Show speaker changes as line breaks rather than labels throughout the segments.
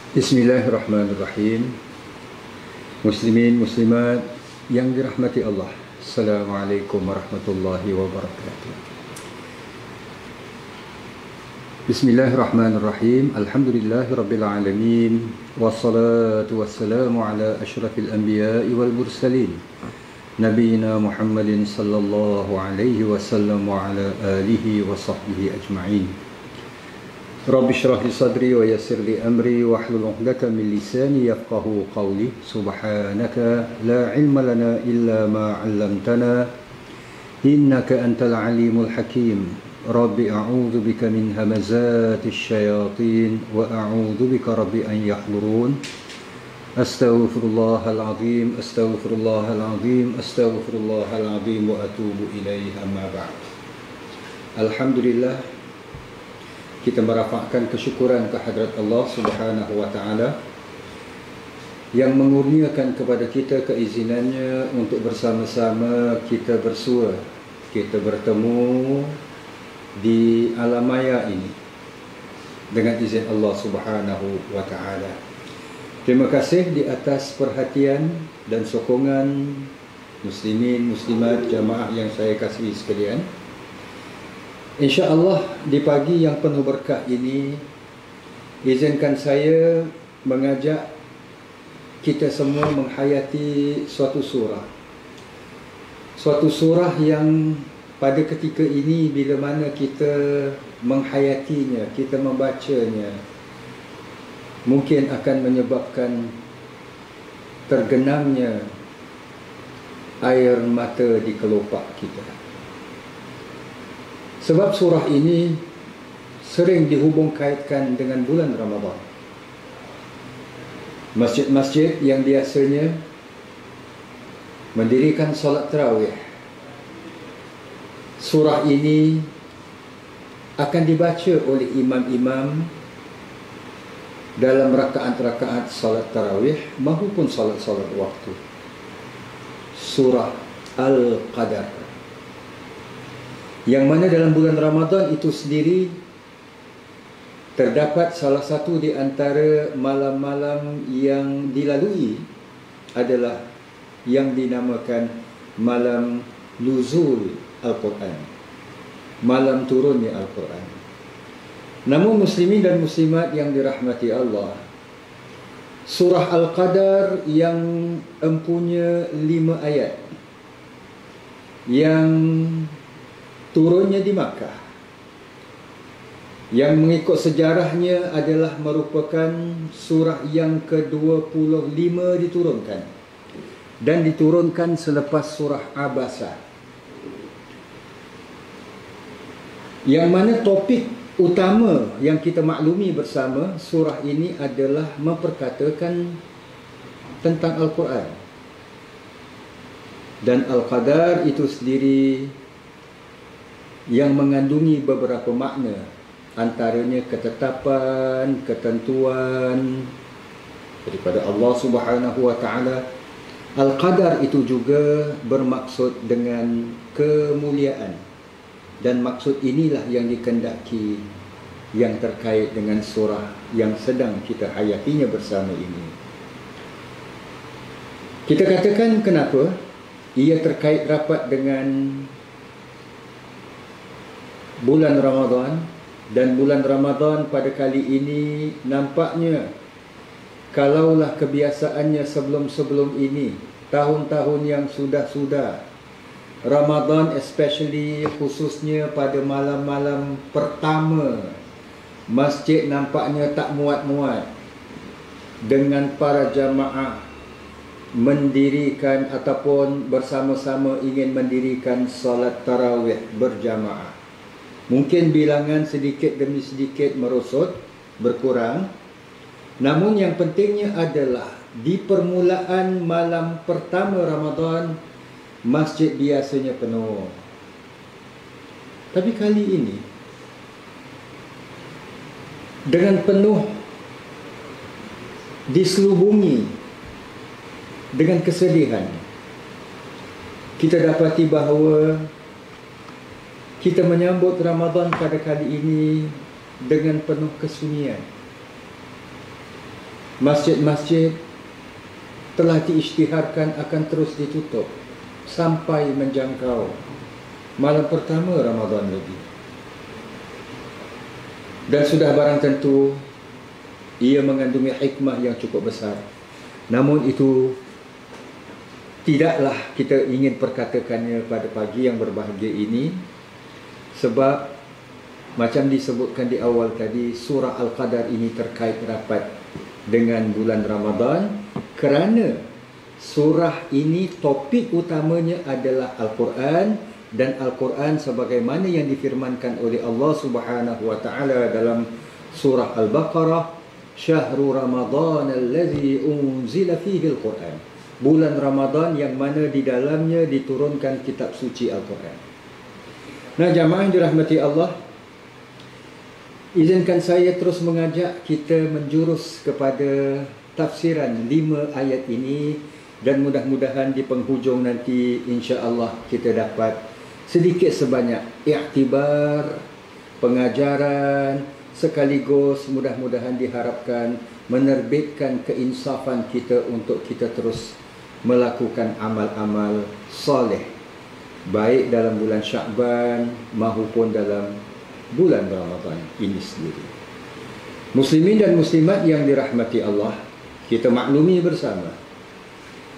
Bismillahirrahmanirrahim. Muslimin, muslimat yang dirahmati Allah, Assalamualaikum warahmatullahi wabarakatuh. Bismillahirrahmanirrahim. Alhamdulillahi rabbil alamin. Wassalatu wassalamu ala asyrafil anbiya'i wal mursalin, Nabiina Muhammadin sallallahu alaihi wasallam wa ala alihi wa sahbihi ajma'in. Rabbi syrah li sadri wa yassir li amri wa hlul 'uqdatam min lisani yafqahu qawli. Subhanaka la ilma lana illa ma 'allamtana innaka antal alimul hakim. Rabbi a'udzu bika min hamazatis syayatin wa a'udzu bika rabbi an yahdurun. Astaghfirullahal azim, astaghfirullahal azim, astaghfirullahal azim wa atubu ilaihi, amma ba'd. Alhamdulillah, kita merafakkan kesyukuran kehadrat Allah Subhanahu wa taala yang mengurniakan kepada kita keizinannya untuk bersama-sama kita bersua, kita bertemu di alam maya ini dengan izin Allah Subhanahu wa taala. Terima kasih di atas perhatian dan sokongan muslimin, muslimat, jamaah yang saya kasihi sekalian. InsyaAllah di pagi yang penuh berkah ini, izinkan saya mengajak kita semua menghayati suatu surah. Suatu surah yang pada ketika ini bila mana kita menghayatinya, kita membacanya, mungkin akan menyebabkan tergenangnya air mata di kelopak kita. Sebab surah ini sering dihubung kaitkan dengan bulan Ramadan. Masjid-masjid yang biasanya mendirikan solat tarawih, surah ini akan dibaca oleh imam-imam dalam rakaat-rakaat solat tarawih maupun solat-solat waktu. Surah Al-Qadar, yang mana dalam bulan Ramadan itu sendiri terdapat salah satu di antara malam-malam yang dilalui adalah yang dinamakan malam nuzul Al-Quran, malam turunnya Al-Quran. Namun muslimin dan muslimat yang dirahmati Allah, surah Al-Qadar yang empunya 5 ayat yang turunnya di Makkah, yang mengikut sejarahnya adalah merupakan surah yang ke-25 diturunkan, dan diturunkan selepas surah Abasa, yang mana topik utama yang kita maklumi bersama surah ini adalah memperkatakan tentang Al-Quran. Dan Al-Qadar itu sendiri yang mengandungi beberapa makna, antaranya ketetapan, ketentuan daripada Allah Subhanahu wa taala. Al-Qadar itu juga bermaksud dengan kemuliaan, dan maksud inilah yang dikehendaki yang terkait dengan surah yang sedang kita hayatinya bersama ini. Kita katakan kenapa ia terkait rapat dengan bulan Ramadan, dan bulan Ramadan pada kali ini nampaknya, kalaulah kebiasaannya sebelum-sebelum ini, tahun-tahun yang sudah-sudah, Ramadan especially, khususnya pada malam-malam pertama, masjid nampaknya tak muat-muat dengan para jamaah mendirikan ataupun bersama-sama ingin mendirikan solat tarawih berjamaah. Mungkin bilangan sedikit demi sedikit merosot, berkurang. Namun yang pentingnya adalah di permulaan malam pertama Ramadan, masjid biasanya penuh. Tapi kali ini, dengan penuh diselubungi dengan kesedihan, kita dapati bahawa kita menyambut Ramadan pada kali ini dengan penuh kesunyian. Masjid-masjid telah diisytiharkan akan terus ditutup sampai menjangkau malam pertama Ramadan lagi. Dan sudah barang tentu ia mengandungi hikmah yang cukup besar. Namun itu tidaklah kita ingin perkatakannya pada pagi yang berbahagia ini, sebab macam disebutkan di awal tadi, surah Al-Qadar ini terkait rapat dengan bulan Ramadan kerana surah ini topik utamanya adalah Al-Quran, dan Al-Quran sebagaimana yang difirmankan oleh Allah Subhanahu wa taala dalam surah Al-Baqarah, Syahrul Ramadan allazi unzila fihi Al-Quran. Bulan Ramadan yang mana di dalamnya diturunkan kitab suci Al-Quran. Nah, jamaah yang dirahmati Allah, izinkan saya terus mengajak kita menjurus kepada tafsiran 5 ayat ini, dan mudah-mudahan di penghujung nanti insya-Allah kita dapat sedikit sebanyak iktibar, pengajaran, sekaligus mudah-mudahan diharapkan menerbitkan keinsafan kita untuk kita terus melakukan amal-amal soleh, baik dalam bulan Sya'ban maupun dalam bulan Ramadan ini sendiri. Muslimin dan muslimat yang dirahmati Allah, kita maklumi bersama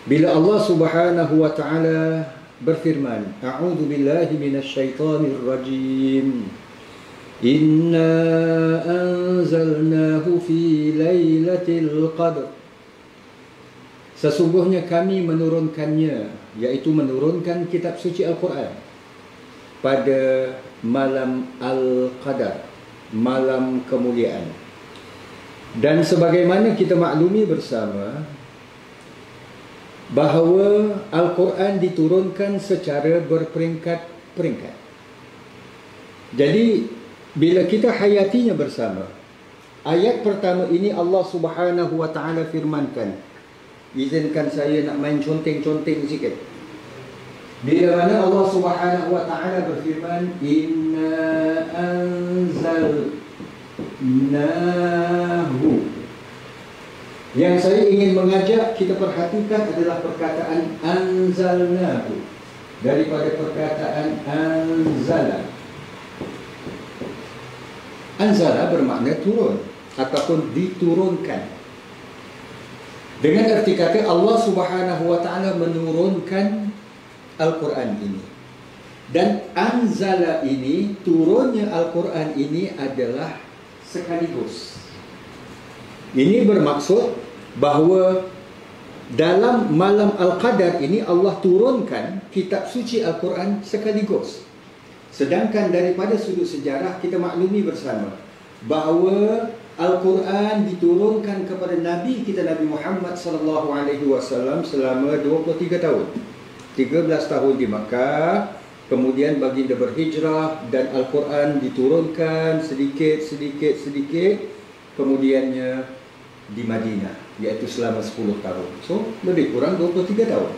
bila Allah Subhanahu wa taala berfirman, a'udzu billahi minasyaitonir rajim, inna anzalnahu fi lailatul qadr, sesungguhnya kami menurunkannya, iaitu menurunkan kitab suci Al-Quran pada malam Al-Qadar, malam kemuliaan. Dan sebagaimana kita maklumi bersama bahawa Al-Quran diturunkan secara berperingkat-peringkat. Jadi bila kita hayatinya bersama, ayat pertama ini Allah Subhanahu wa taala firmankan, izinkan saya nak main conteng-conteng sikit. Bila mana Allah Subhanahu wa taala berfirman, inna anzalnahu, yang saya ingin mengajak kita perhatikan adalah perkataan anzalnahu daripada perkataan anzala. Anzala bermakna turun ataupun diturunkan. Dengan arti kata Allah Subhanahu wa taala menurunkan Al-Quran ini. Dan anzala ini, turunnya Al-Quran ini adalah sekaligus. Ini bermaksud bahawa dalam malam Al-Qadar ini Allah turunkan kitab suci Al-Quran sekaligus. Sedangkan daripada sudut sejarah kita maklumi bersama bahawa Al-Quran diturunkan kepada Nabi kita Nabi Muhammad sallallahu alaihi wasallam selama 23 tahun. 13 tahun di Makkah, kemudian baginda berhijrah dan Al-Quran diturunkan sedikit, kemudiannya di Madinah, iaitu selama 10 tahun. So, lebih kurang 23 tahun.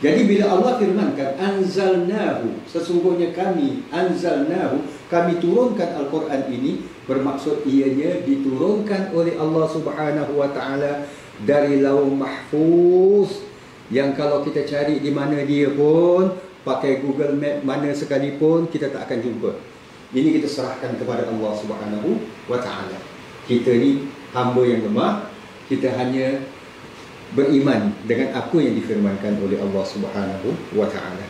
Jadi bila Allah firmankan anzalnahu, sesungguhnya kami anzalnahu, kami turunkan Al-Quran ini, bermaksud ianya diturunkan oleh Allah Subhanahu wa taala dari Lauh Mahfuz, yang kalau kita cari di mana dia pun, pakai Google Map mana sekalipun, kita tak akan jumpa. Ini kita serahkan kepada Allah Subhanahu wa taala. Kita ni hamba yang lemah, kita hanya beriman dengan apa yang difirmankan oleh Allah Subhanahu wa taala.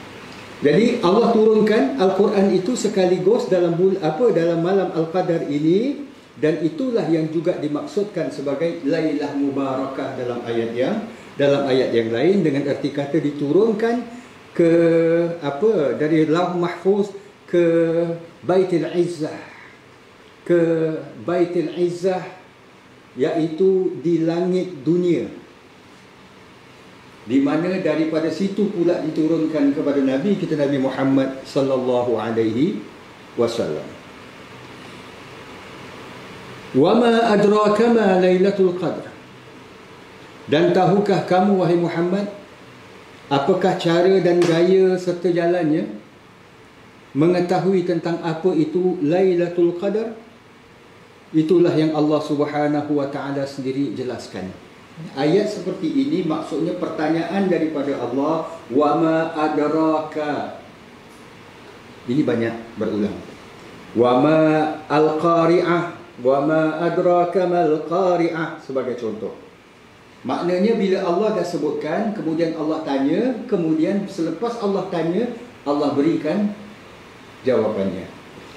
Jadi Allah turunkan Al-Quran itu sekaligus dalam dalam malam Al-Qadar ini, dan itulah yang juga dimaksudkan sebagai Lailah Mubarakah dalam ayat yang lain, dengan arti kata diturunkan ke dari Lauh Mahfuz ke Baitul Izzah, iaitu di langit dunia, di mana daripada situ pula diturunkan kepada Nabi kita Nabi Muhammad sallallahu alaihi wasallam. Wa ma adraka ma Lailatul Qadr, dan tahukah kamu wahai Muhammad apakah cara dan gaya serta jalannya mengetahui tentang apa itu Lailatul Qadar? Itulah yang Allah Subhanahu wa taala sendiri jelaskan. Ayat seperti ini maksudnya pertanyaan daripada Allah, wa ma adraka. Ini banyak berulang. Wa ma al-qari'ah, wa ma adraka mal qari'ah sebagai contoh. Maknanya bila Allah dah sebutkan, kemudian Allah tanya, kemudian selepas Allah tanya, Allah berikan jawapannya.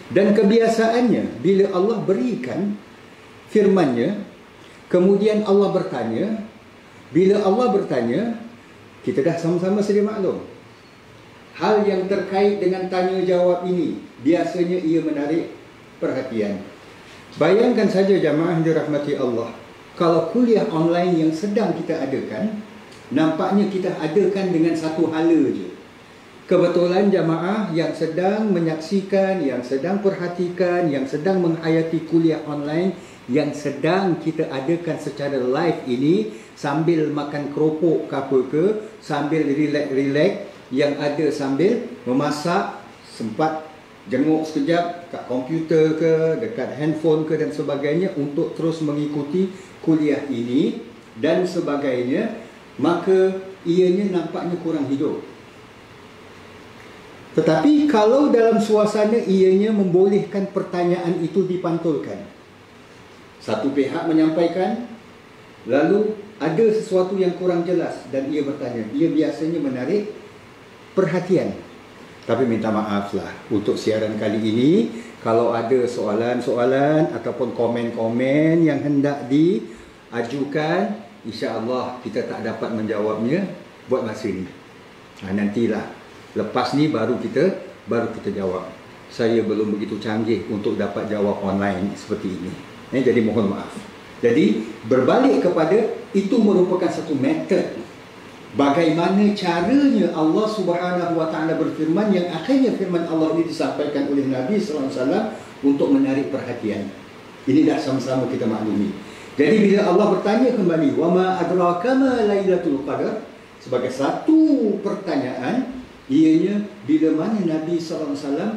Dan kebiasaannya bila Allah berikan firman-Nya, kemudian Allah bertanya, bila Allah bertanya, kita dah sama-sama sedia maklum. Hal yang terkait dengan tanya jawab ini biasanya ia menarik perhatian. Bayangkan saja jamaah yang dirahmati Allah, kalau kuliah online yang sedang kita adakan, nampaknya kita adakan dengan satu hala je. Kebetulan jamaah yang sedang menyaksikan, yang sedang perhatikan, yang sedang menghayati kuliah online yang sedang kita adakan secara live ini, sambil makan keropok ke apa ke, sambil relax-relax, yang ada sambil memasak, sempat jenguk sekejap kat komputer ke, dekat handphone ke dan sebagainya untuk terus mengikuti kuliah ini dan sebagainya, maka ianya nampaknya kurang hidup. Tetapi kalau dalam suasana ianya membolehkan pertanyaan itu dipantulkan, satu pihak menyampaikan, lalu ada sesuatu yang kurang jelas dan ia bertanya, ia biasanya menarik perhatian. Tapi minta maaflah untuk siaran kali ini, kalau ada soalan-soalan ataupun komen-komen yang hendak diajukan, insya-Allah kita tak dapat menjawabnya buat masa ini. Nantilah lepas ni baru kita jawab. Saya belum begitu canggih untuk dapat jawab online seperti ini. Jadi mohon maaf. Jadi berbalik kepada itu merupakan satu metod bagaimana caranya Allah Subhanahu Wa Taala berfirman, yang akhirnya firman Allah ini disampaikan oleh Nabi sallallahu alaihi wasallam untuk menarik perhatian. Ini dah sama-sama kita maklumi. Jadi bila Allah bertanya kembali, wa ma adraka ma lailatul qadar, sebagai satu pertanyaan, ianya bila mana Nabi sallallahu alaihi wasallam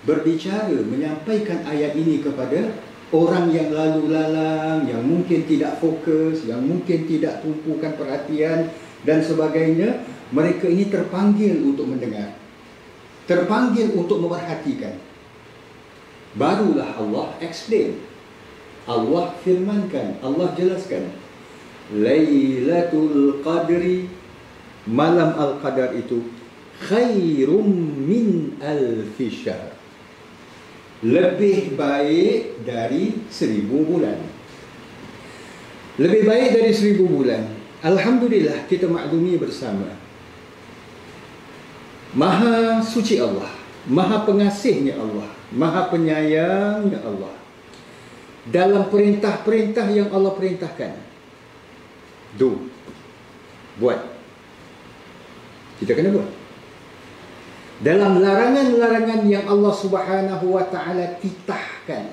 berbicara menyampaikan ayat ini kepada orang yang lalu lalang, yang mungkin tidak fokus, yang mungkin tidak tumpukan perhatian dan sebagainya, mereka ini terpanggil untuk mendengar, terpanggil untuk memerhatikan. Barulah Allah explain, Allah firmankan, Allah jelaskan, Lailatul Qadri, malam Al-Qadar itu khairum min alfi syahr, lebih baik dari 1000 bulan. Lebih baik dari 1000 bulan. Alhamdulillah, kita maklumi bersama, Maha suci Allah, Maha pengasihnya Allah, Maha penyayangnya Allah. Dalam perintah-perintah yang Allah perintahkan, buat, kita kena buat. Dalam larangan-larangan yang Allah Subhanahu Wa Taala titahkan,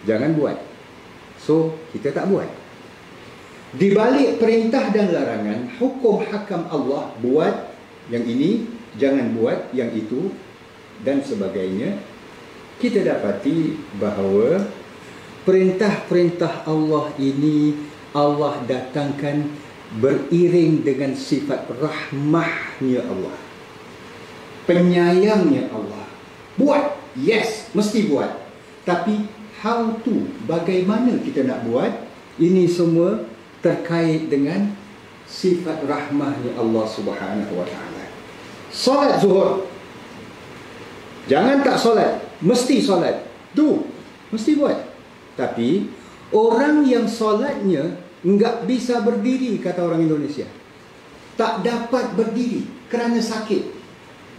jangan buat. So kita tak buat. Di balik perintah dan larangan, hukum hakam Allah, buat yang ini, jangan buat yang itu dan sebagainya, kita dapati bahawa perintah-perintah Allah ini Allah datangkan beriring dengan sifat rahmahnya Allah, penyayangnya Allah. Buat, yes, mesti buat. Tapi how to, bagaimana kita nak buat, ini semua terkait dengan sifat rahmahnya Allah Subhanahu Wa Taala. Solat zuhur, jangan tak solat, mesti solat. Mesti buat. Tapi orang yang solatnya enggak bisa berdiri, kata orang Indonesia, tak dapat berdiri kerana sakit,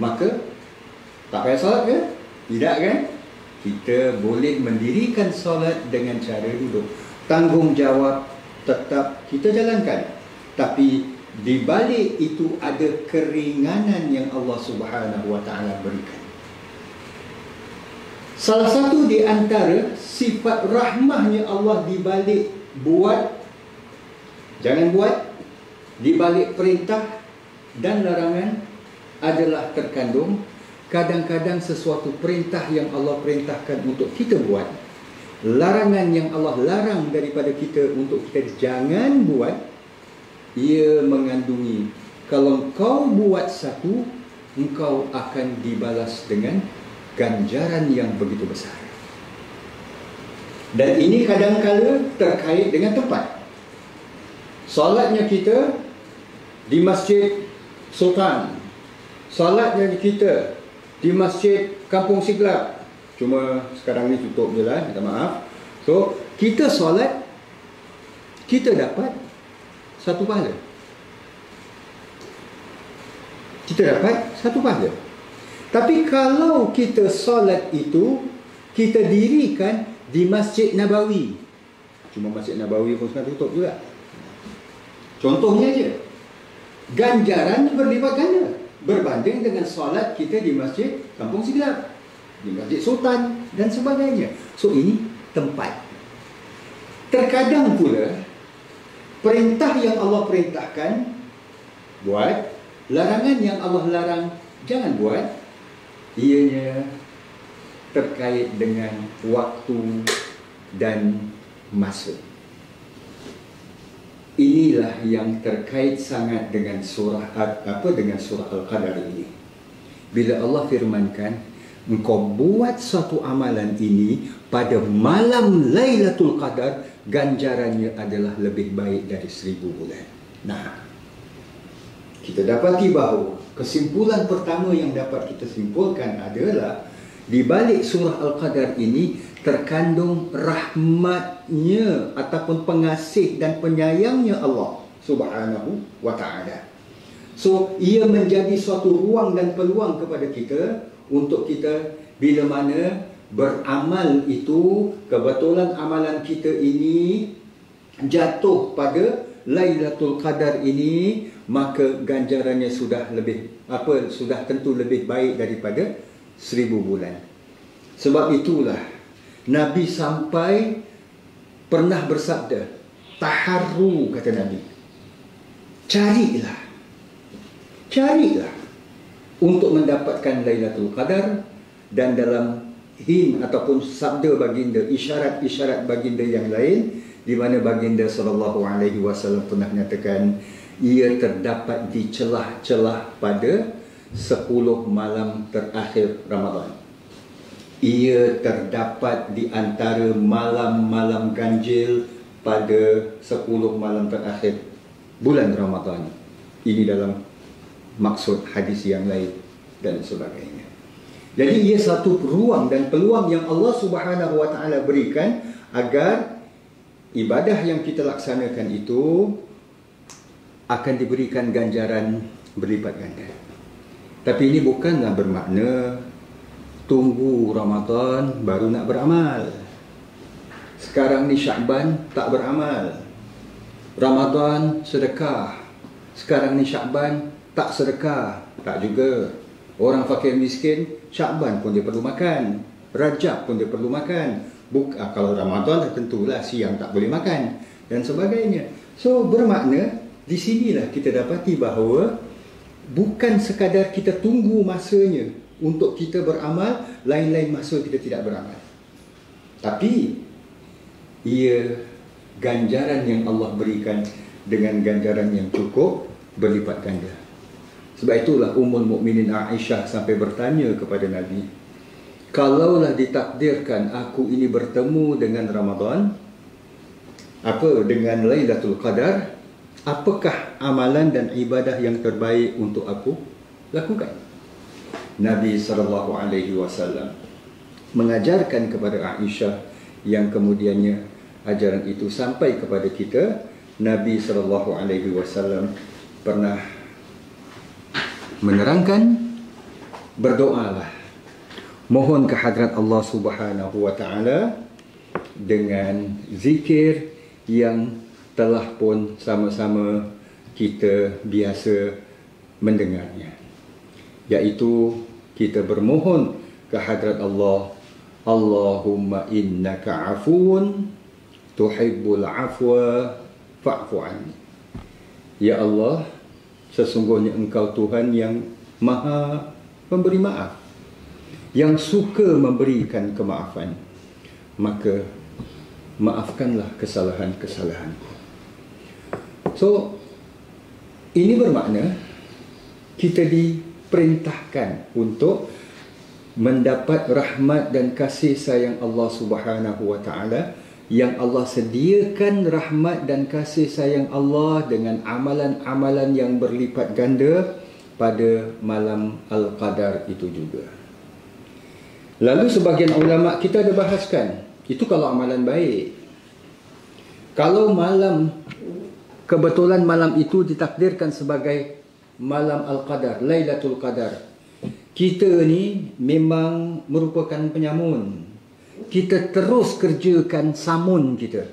maka tak payah solat ke? Tidak kan? Kita boleh mendirikan solat dengan cara duduk. Tanggungjawab tetap kita jalankan, tapi di balik itu ada keringanan yang Allah Subhanahu Wa Taala berikan. Salah satu di antara sifat rahmahnya Allah di balik buat, jangan buat, di balik perintah dan larangan adalah terkandung kadang-kadang sesuatu perintah yang Allah perintahkan untuk kita buat, larangan yang Allah larang daripada kita untuk kita jangan buat, ia mengandungi kalau kau buat satu, engkau akan dibalas dengan ganjaran yang begitu besar. Dan ini kadang-kala terkait dengan tempat. Solatnya kita di Masjid Sultan, solatnya kita di Masjid Kampung Siglap, cuma sekarang ni tutup je lah, minta maaf. So, kita solat, kita dapat satu pahala. Kita dapat satu pahala. Tapi kalau kita solat itu, kita dirikan di Masjid Nabawi, cuma Masjid Nabawi pun sekarang tutup juga. Contohnya je, ganjaran berlipat ganda berbanding dengan solat kita di Masjid Kampung Siglap, di Masjid Sultan dan sebagainya. So ini tempat. Terkadang pula perintah yang Allah perintahkan buat, larangan yang Allah larang jangan buat, ianya terkait dengan waktu dan masa. Inilah yang terkait sangat dengan surah Al-Qadar ini. Bila Allah firmankan, engkau buat satu amalan ini pada malam Lailatul Qadar, ganjarannya adalah lebih baik dari 1000 bulan. Nah, kita dapati bahawa kesimpulan pertama yang dapat kita simpulkan adalah di balik surah Al-Qadar ini terkandung rahmatnya ataupun pengasih dan penyayangnya Allah Subhanahu wa ta'ala. So, ia menjadi suatu ruang dan peluang kepada kita untuk kita bila mana beramal itu, kebetulan amalan kita ini jatuh pada Lailatul Qadar ini, maka ganjarannya sudah tentu lebih baik daripada 1000 bulan. Sebab itulah Nabi sampai pernah bersabda, taharru, kata Nabi, carilah untuk mendapatkan Lailatul Qadar. Dan dalam hint ataupun sabda baginda, isyarat-isyarat baginda yang lain, di mana baginda SAW pernah menyatakan ia terdapat di celah-celah pada 10 malam terakhir Ramadan. Ia terdapat di antara malam-malam ganjil pada 10 malam terakhir bulan Ramadan. Ini dalam maksud hadis yang lain dan sebagainya. Jadi ia satu ruang dan peluang yang Allah Subhanahu wa ta'ala berikan agar ibadah yang kita laksanakan itu akan diberikan ganjaran berlipat ganda. Tapi ini bukanlah bermakna tunggu Ramadan baru nak beramal. Sekarang ni Syakban tak beramal, Ramadan sedekah, sekarang ni Syakban tak sedekah, tak juga. Orang fakir miskin, Syakban pun dia perlu makan, Rajab pun dia perlu makan. Kalau Ramadan tentulah siang tak boleh makan dan sebagainya. So bermakna di sinilah kita dapati bahawa bukan sekadar kita tunggu masanya untuk kita beramal, lain-lain masa kita tidak beramal. Tapi ia ganjaran yang Allah berikan dengan ganjaran yang cukup berlipat ganda. Sebab itulah Ummul Mukminin Aisyah sampai bertanya kepada Nabi, kalaulah ditakdirkan aku ini bertemu dengan Ramadan, dengan Lailatul Qadar, apakah amalan dan ibadah yang terbaik untuk aku lakukan? Nabi SAW mengajarkan kepada Aisyah, yang kemudiannya ajaran itu sampai kepada kita. Nabi SAW pernah menerangkan, berdoalah, mohon ke hadrat Allah Subhanahu wa ta'ala dengan zikir yang telah pun sama-sama kita biasa mendengarnya, iaitu kita bermohon ke hadrat Allah, Allahumma innaka afuun tuhibbul afwa fa'fu anni. Ya Allah, sesungguhnya engkau Tuhan yang maha memberi maaf, yang suka memberikan kemaafan, maka maafkanlah kesalahan-kesalahanku. So, ini bermakna kita diperintahkan untuk mendapat rahmat dan kasih sayang Allah Subhanahu wa taala, yang Allah sediakan rahmat dan kasih sayang Allah dengan amalan-amalan yang berlipat ganda pada malam Al-Qadar itu juga. Lalu sebahagian ulama kita ada bahaskan, itu kalau amalan baik. Kalau kebetulan malam itu ditakdirkan sebagai malam Al-Qadar, Lailatul Qadar, kita ni memang merupakan penyamun. Kita terus kerjakan samun kita.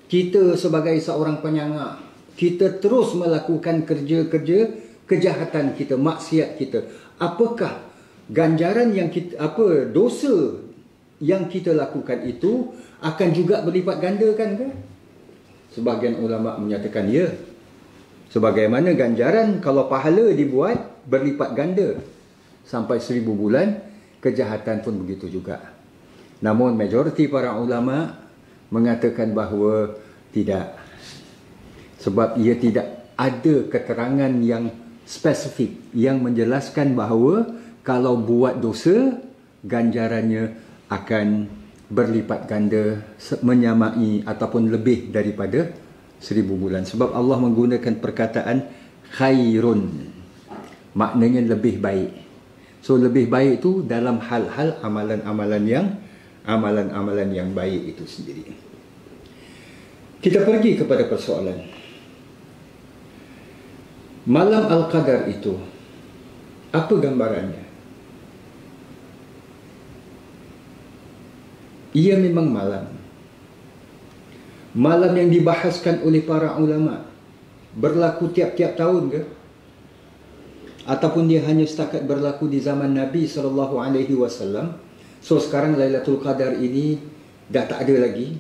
Kita sebagai seorang penyangak, kita terus melakukan kerja-kerja kejahatan kita, maksiat kita. Apakah ganjaran yang kita, dosa yang kita lakukan itu akan juga berlipat gandakan ke? Sebahagian ulama menyatakan ya. Sebagaimana ganjaran kalau pahala dibuat berlipat ganda sampai 1000 bulan, kejahatan pun begitu juga. Namun majoriti para ulama mengatakan bahawa tidak. Sebab ia tidak ada keterangan yang spesifik yang menjelaskan bahawa kalau buat dosa, ganjarannya akan berlipat ganda, menyamai ataupun lebih daripada 1000 bulan. Sebab Allah menggunakan perkataan khairun, maknanya lebih baik. So lebih baik itu dalam hal-hal amalan-amalan yang baik itu sendiri. Kita pergi kepada persoalan. Malam Al-Qadar itu, apa gambarannya? Ia memang malam. Malam yang dibahaskan oleh para ulama. Berlaku tiap-tiap tahun ke? Ataupun dia hanya setakat berlaku di zaman Nabi SAW. So sekarang Lailatul Qadar ini dah tak ada lagi.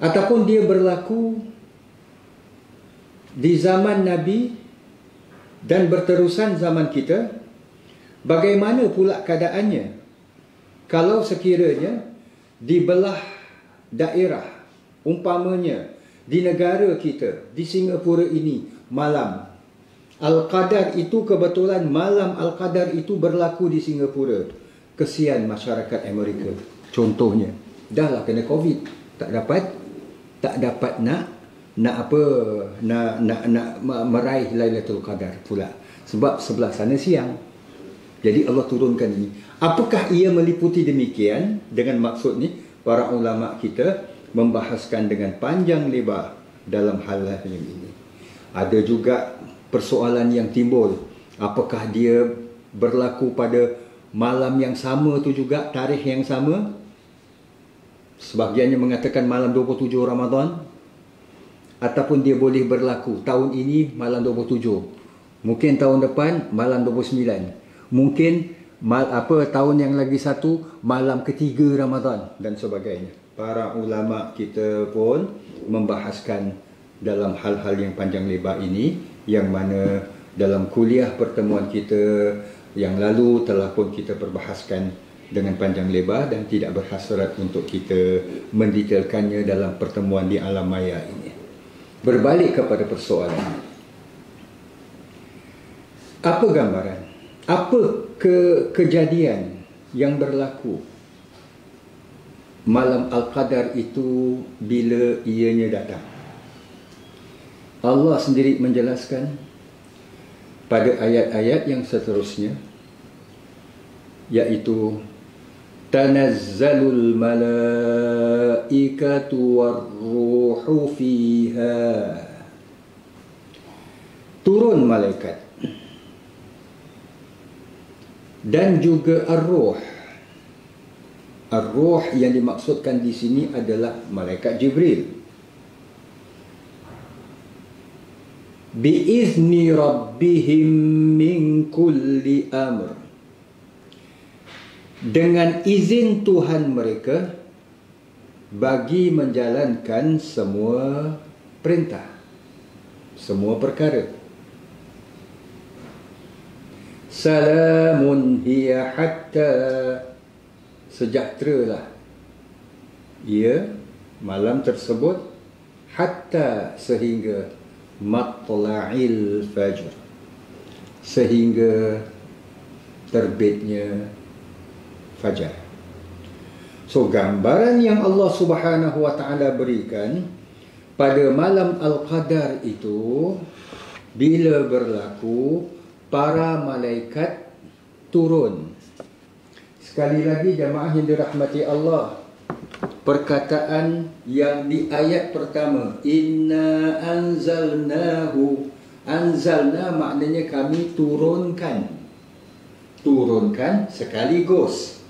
Ataupun dia berlaku di zaman Nabi dan berterusan zaman kita. Bagaimana pula keadaannya kalau sekiranya di belah daerah, umpamanya di negara kita, di Singapura ini, malam Al-Qadar itu, kebetulan malam Al-Qadar itu berlaku di Singapura. Kesian masyarakat Amerika. Contohnya, dah lah kena Covid, tak dapat nak meraih Lailatul Qadar pula. Sebab sebelah sana siang. Jadi Allah turunkan ini. Apakah ia meliputi demikian? Dengan maksud ni, para ulama kita membahaskan dengan panjang lebar dalam hal-hal ini. Ada juga persoalan yang timbul. Apakah dia berlaku pada malam yang sama tu juga, tarikh yang sama? Sebahagiannya mengatakan malam 27 Ramadan. Ataupun dia boleh berlaku tahun ini malam 27. Mungkin tahun depan malam 29. Mungkin tahun yang lagi satu malam ketiga Ramadan dan sebagainya. Para ulama kita pun membahaskan dalam hal-hal yang panjang lebar ini, yang mana dalam kuliah pertemuan kita yang lalu telah pun kita perbahaskan dengan panjang lebar dan tidak berhasrat untuk kita mendetailkannya dalam pertemuan di alam maya ini. Berbalik kepada persoalan, apa gambaran? Apa kejadian yang berlaku malam Al-Qadar itu bila ianya datang? Allah sendiri menjelaskan pada ayat-ayat yang seterusnya, iaitu tanazzalul malaikatu warruhu fiha. Turun malaikat dan juga ar-ruh. Ar-ruh yang dimaksudkan di sini adalah malaikat Jibril. Biizni rabbihim min kulli amr. Dengan izin Tuhan mereka bagi menjalankan semua perintah, semua perkara. Salamun hiya hatta, sejahteralah ia malam tersebut hatta sehingga matla'il fajr, sehingga terbitnya fajar. So gambaran yang Allah Subhanahu wa taala berikan pada malam Al-Qadar itu, bila berlaku, para malaikat turun. Sekali lagi jamaah yang dirahmati Allah, perkataan yang di ayat pertama, inna anzalnahu, anzalna maknanya kami turunkan. Turunkan sekaligus.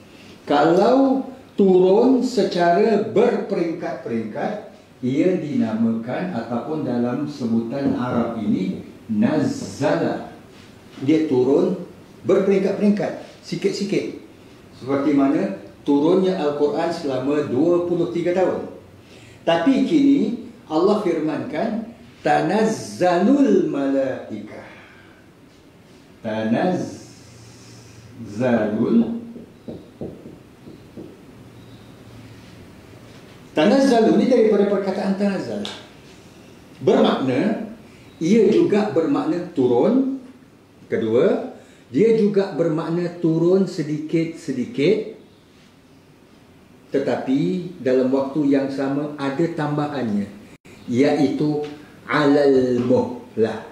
Kalau turun secara berperingkat-peringkat, ia dinamakan ataupun dalam sebutan Arab ini nazzala. Dia turun berperingkat-peringkat, sikit-sikit. Seperti mana turunnya Al-Quran selama 23 tahun. Tapi kini Allah firmankan tanazzalul malaikah. Tanazzalu ni daripada perkataan tanazzal. Bermakna, ia juga bermakna turun. Kedua, dia juga bermakna turun sedikit-sedikit, tetapi dalam waktu yang sama ada tambahannya, iaitu alal muhlah.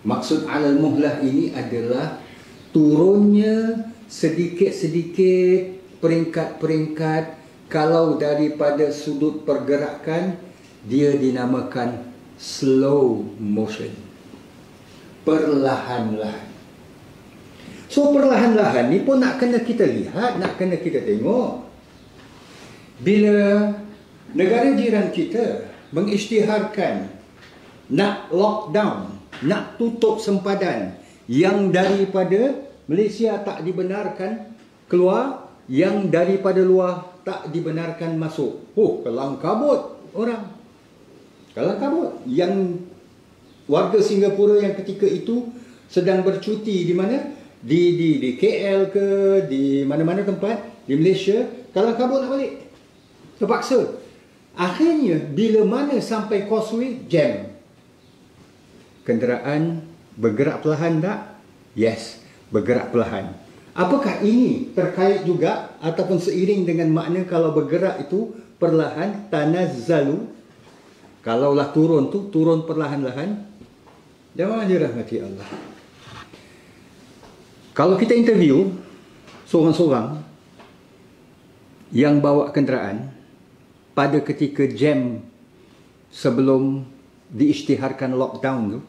Maksud alal muhlah ini adalah turunnya sedikit-sedikit, peringkat-peringkat. Kalau daripada sudut pergerakan, dia dinamakan slow motion, perlahan-lahan. So perlahan-lahan ni pun nak kena kita lihat, nak kena kita tengok. Bila negara jiran kita mengisytiharkan nak lockdown, nak tutup sempadan, yang daripada Malaysia tak dibenarkan keluar, yang daripada luar tak dibenarkan masuk. Oh, kelang kabut orang. Kelang kabut. Yang warga Singapura yang ketika itu sedang bercuti di mana? Di KL ke, di mana-mana tempat di Malaysia, kelang kabut nak balik. Terpaksa. Akhirnya bila mana sampai causeway, jam. Kenderaan bergerak perlahan tak? Yes, bergerak perlahan. Apakah ini terkait juga ataupun seiring dengan makna kalau bergerak itu perlahan, tanazzalu? Kalaulah turun tu turun perlahan-lahan. Jemaah dirahmati Allah. Kalau kita interview seorang-seorang yang bawa kenderaan pada ketika jam sebelum diisytiharkan lockdown tu,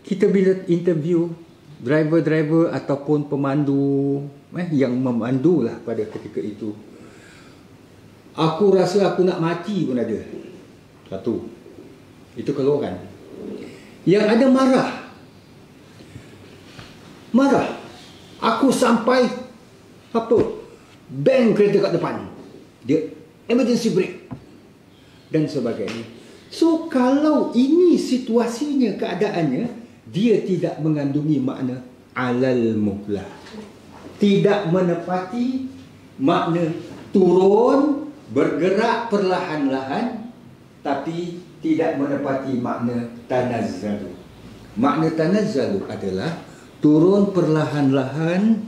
kita bila interview driver-driver ataupun pemandu yang memandulah pada ketika itu, aku rasa aku nak mati pun ada. Satu, itu keluaran. Yang ada marah. Aku sampai bank kereta kat depan, dia emergency brake dan sebagainya. So kalau ini situasinya, keadaannya, dia tidak mengandungi makna alal muhlah, tidak menepati makna turun bergerak perlahan-lahan, tapi tidak menepati makna tanazzalu. Makna tanazzalu adalah turun perlahan-lahan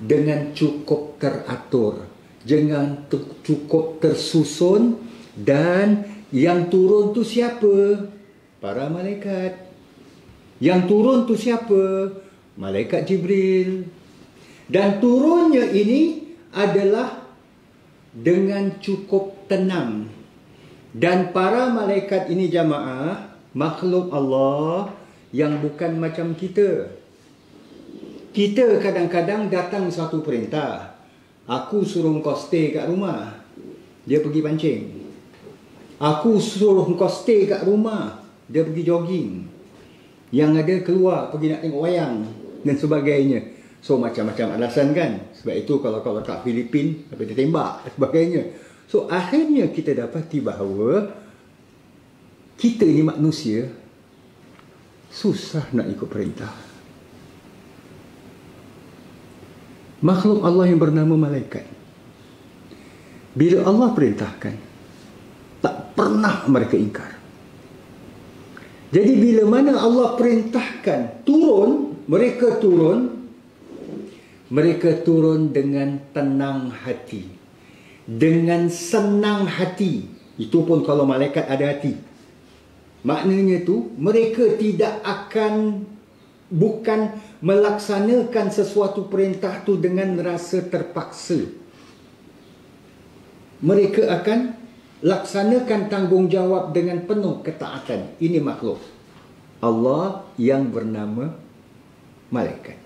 dengan cukup teratur, dengan cukup tersusun. Dan yang turun tu siapa? Para malaikat. Yang turun tu siapa? Malaikat Jibril. Dan turunnya ini adalah dengan cukup tenang. Dan para malaikat ini jamaah, makhluk Allah yang bukan macam kita. Kita kadang-kadang datang satu perintah, aku suruh kau stay kat rumah, dia pergi pancing. Aku suruh kau stay kat rumah, dia pergi jogging. Yang ada keluar pergi nak tengok wayang dan sebagainya. So macam-macam alasan kan. Sebab itu kalau kat Filipin sampai dia tembak dan sebagainya. So akhirnya kita dapati bahawa kita ni manusia susah nak ikut perintah. Makhluk Allah yang bernama malaikat, Bila Allah perintahkan, tak pernah mereka ingkar. Jadi bila mana Allah perintahkan turun, mereka turun dengan tenang hati, dengan senang hati. Itu pun kalau malaikat ada hati. Maknanya tu mereka tidak akan, bukan melaksanakan sesuatu perintah tu dengan rasa terpaksa. Mereka akan laksanakan tanggungjawab dengan penuh ketaatan. Ini makhluk Allah yang bernama malaikat.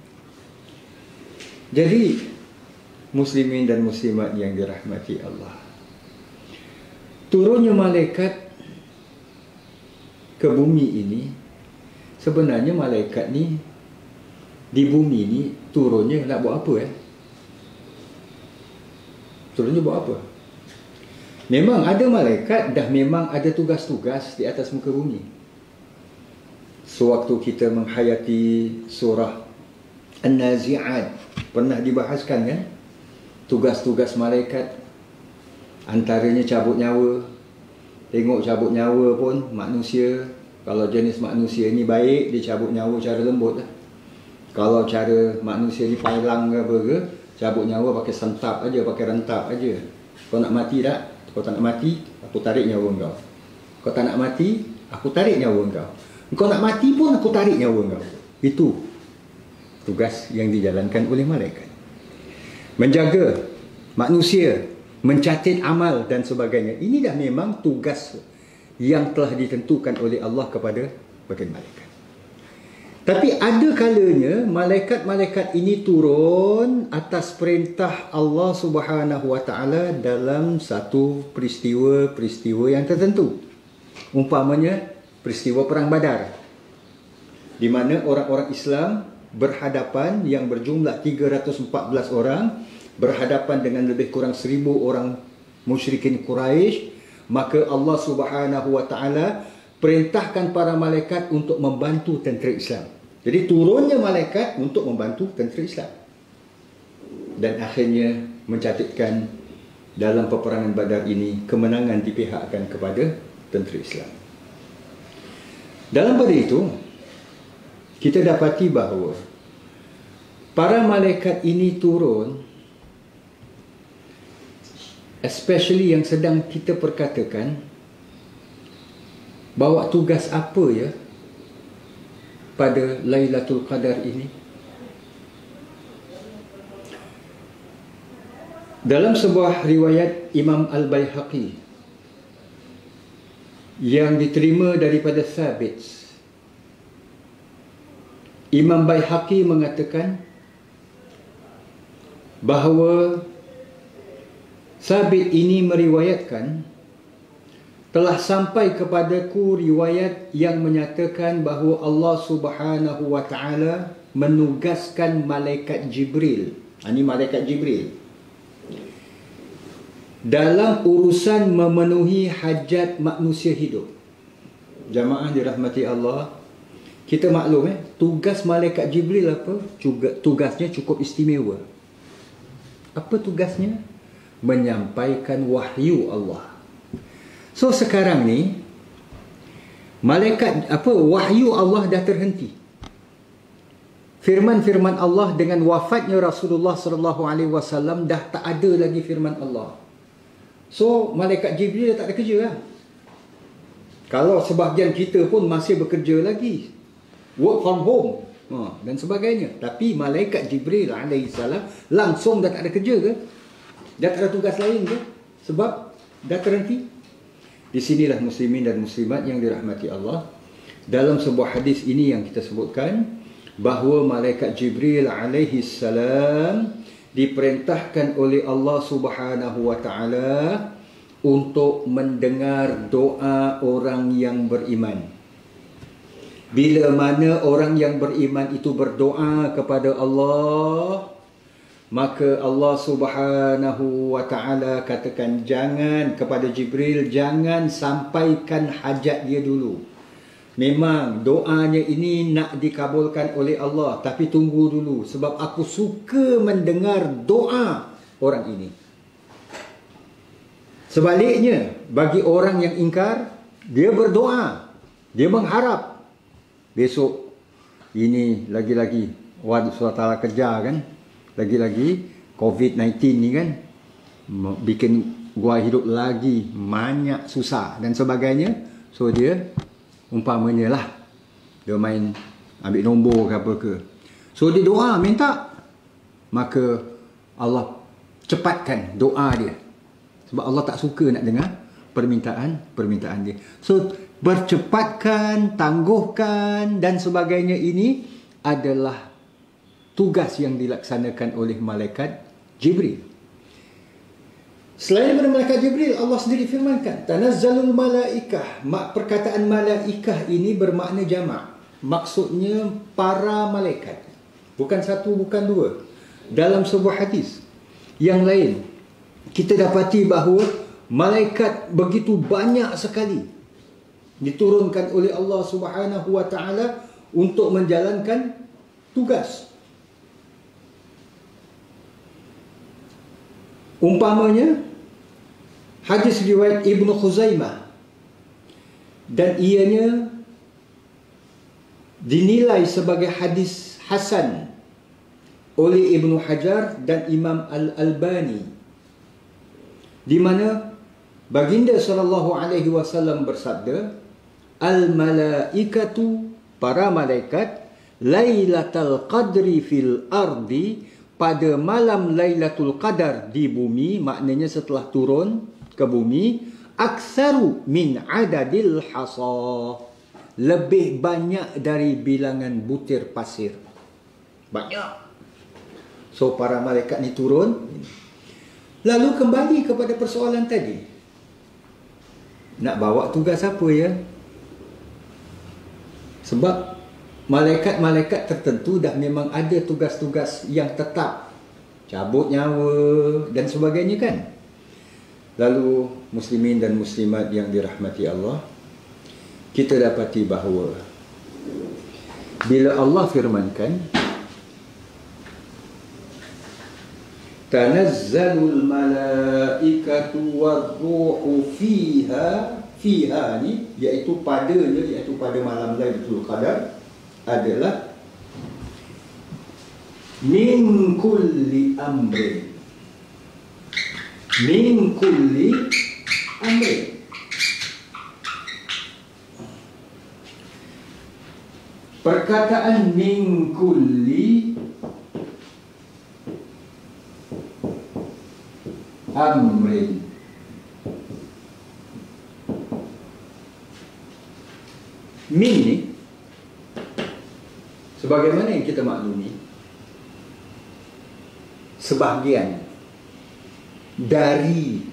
Jadi muslimin dan muslimat yang dirahmati Allah, turunnya malaikat ke bumi ini, sebenarnya malaikat ni di bumi ni turunnya nak buat apa? Turunnya buat apa? Memang ada malaikat dah memang ada tugas-tugas di atas muka bumi. Sewaktu kita menghayati surah An-Nazi'at, pernah dibahaskan kan? Tugas-tugas malaikat, antaranya cabut nyawa. Tengok cabut nyawa pun manusia, kalau jenis manusia ni baik, dia cabut nyawa cara lembut lah. Kalau cara manusia ni pailang ke apa ke, cabut nyawa pakai sentap aja, pakai rentap aja. Kau nak mati tak? Kau tak nak mati, aku tarik nyawa kau. Kau tak nak mati, aku tarik nyawa kau. Kau nak mati pun aku tarik nyawa kau. Itu tugas yang dijalankan oleh malaikat. Menjaga manusia, mencatat amal dan sebagainya. Ini dah memang tugas yang telah ditentukan oleh Allah kepada bagian malaikat. Tapi ada kalanya malaikat-malaikat ini turun atas perintah Allah Subhanahu Wa Taala dalam satu peristiwa-peristiwa yang tertentu. Umpamanya peristiwa Perang Badar, di mana orang-orang Islam berhadapan, yang berjumlah 314 orang, berhadapan dengan lebih kurang 1000 orang musyrikin Quraisy. Maka Allah Subhanahu Wa Taala perintahkan para malaikat untuk membantu tentera Islam. Jadi turunnya malaikat untuk membantu tentera Islam. Dan akhirnya mencatatkan dalam peperangan Badar ini kemenangan dipihakkan kepada tentera Islam. Dalam pada itu, kita dapati bahawa para malaikat ini turun, especially yang sedang kita perkatakan, bawa tugas apa ya pada Lailatul Qadar ini? Dalam sebuah riwayat Imam Al-Baihaqi yang diterima daripada Thabit, Imam Baihaqi mengatakan bahawa Thabit ini meriwayatkan, telah sampai kepadaku riwayat yang menyatakan bahawa Allah Subhanahu Wa Taala menugaskan malaikat Jibril. Ini malaikat Jibril dalam urusan memenuhi hajat manusia hidup. Jamaah dirahmati Allah, kita maklum tugas malaikat Jibril apa? Tugasnya cukup istimewa. Apa tugasnya? Menyampaikan wahyu Allah. So sekarang ni malaikat wahyu Allah dah terhenti. Firman-firman Allah dengan wafatnya Rasulullah sallallahu alaihi wasallam dah tak ada lagi firman Allah. So malaikat Jibril dah tak ada kerja lah. Kalau sebahagian kita pun masih bekerja lagi, work from home dan sebagainya, tapi malaikat Jibril alaihissalam langsung dah tak ada kerja ke? Dah tak ada tugas lain ke? Sebab dah terhenti. Di sinilah muslimin dan muslimat yang dirahmati Allah, dalam sebuah hadis ini yang kita sebutkan bahawa malaikat Jibril alaihi salam diperintahkan oleh Allah Subhanahu Wa Taala untuk mendengar doa orang yang beriman. Bila mana orang yang beriman itu berdoa kepada Allah, maka Allah Subhanahu Wa Taala katakan, jangan kepada Jibril, jangan sampaikan hajat dia dulu. Memang doanya ini nak dikabulkan oleh Allah, tapi tunggu dulu, sebab aku suka mendengar doa orang ini. Sebaliknya, bagi orang yang ingkar, dia berdoa, dia mengharap besok ini lagi-lagi Allah Ta'ala kejar kan, lagi-lagi COVID-19 ni kan bikin gua hidup lagi banyak susah dan sebagainya. So dia umpamanya lah, dia main ambil nombor ke apa ke, so dia doa minta, maka Allah cepatkan doa dia, sebab Allah tak suka nak dengar permintaan dia. So bercepatkan, tangguhkan dan sebagainya, ini adalah tugas yang dilaksanakan oleh malaikat Jibril. Selain daripada malaikat Jibril, Allah sendiri firmankan tanazzalul malaikah. Perkataan malaikah ini bermakna jamak. Maksudnya para malaikat. Bukan satu, bukan dua. Dalam sebuah hadis yang lain, kita dapati bahawa malaikat begitu banyak sekali diturunkan oleh Allah Subhanahu wa taala untuk menjalankan tugas. Umpamanya hadis riwayat Ibnu Khuzaimah, dan ianya dinilai sebagai hadis hasan oleh Ibnu Hajar dan Imam Al-Albani, di mana baginda sallallahu alaihi wasallam bersabda, al-malaikatu, para malaikat, lailatul qadri fil ardi, pada malam Lailatul Qadar di bumi, maknanya setelah turun ke bumi, aksaru min adadil hasa, lebih banyak dari bilangan butir pasir. Banyak. So para malaikat ni turun. Lalu kembali kepada persoalan tadi, nak bawa tugas apa ya? Sebab malaikat-malaikat tertentu dah memang ada tugas-tugas yang tetap, cabut nyawa dan sebagainya kan. Lalu muslimin dan muslimat yang dirahmati Allah, kita dapati bahawa bila Allah firmankan tanazzalul malaikatu warruhu fiha, fiha ni iaitu padanya, iaitu pada malam Lailatul Qadar, adalah min kulli amrin, min kulli amrin. Perkataan min kulli amrin min ni, sebagaimana yang kita maklumi, sebahagian dari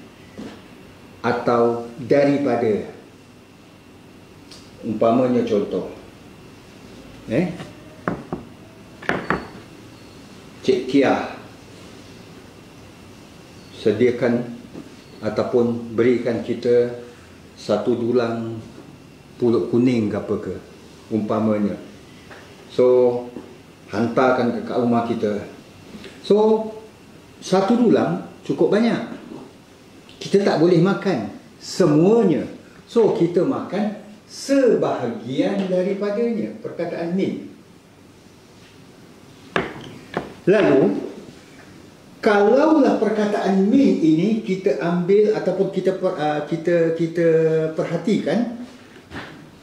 atau daripada. Umpamanya contoh, Cik Kia sediakan ataupun berikan kita satu dulang pulut kuning ke apa ke, umpamanya. So hantarkan ke rumah kita. So satu dulang cukup banyak, kita tak boleh makan semuanya. So kita makan sebahagian daripadanya. Perkataan ni. Lalu kalaulah perkataan min ini kita ambil ataupun kita perhatikan,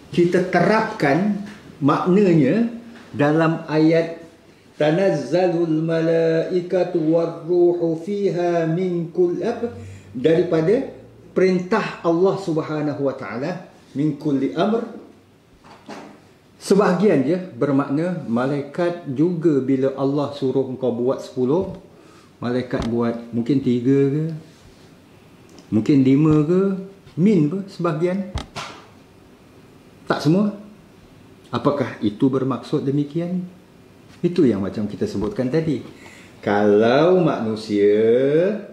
kita terapkan maknanya dalam ayat tanazzalul malaikatu warruhu fiha min kulli, daripada perintah Allah Subhanahu wa taala, min kulli amr. Sebahagian dia bermakna malaikat juga bila Allah suruh engkau buat 10, malaikat buat mungkin 3 ke, mungkin 5 ke, min ke sebahagian, tak semua. Apakah itu bermaksud demikian? Itu yang macam kita sebutkan tadi. Kalau manusia,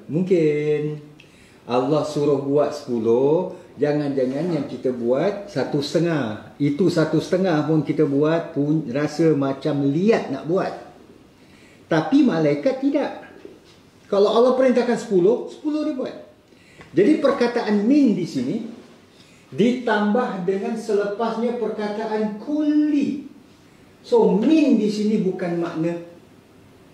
mungkin Allah suruh buat 10, jangan-jangan yang kita buat 1/2. Itu 1/2 pun kita buat pun rasa macam liat nak buat. Tapi malaikat tidak. Kalau Allah perintahkan 10, 10 dia buat. Jadi perkataan min di sini ditambah dengan selepasnya perkataan kulli. So min di sini bukan makna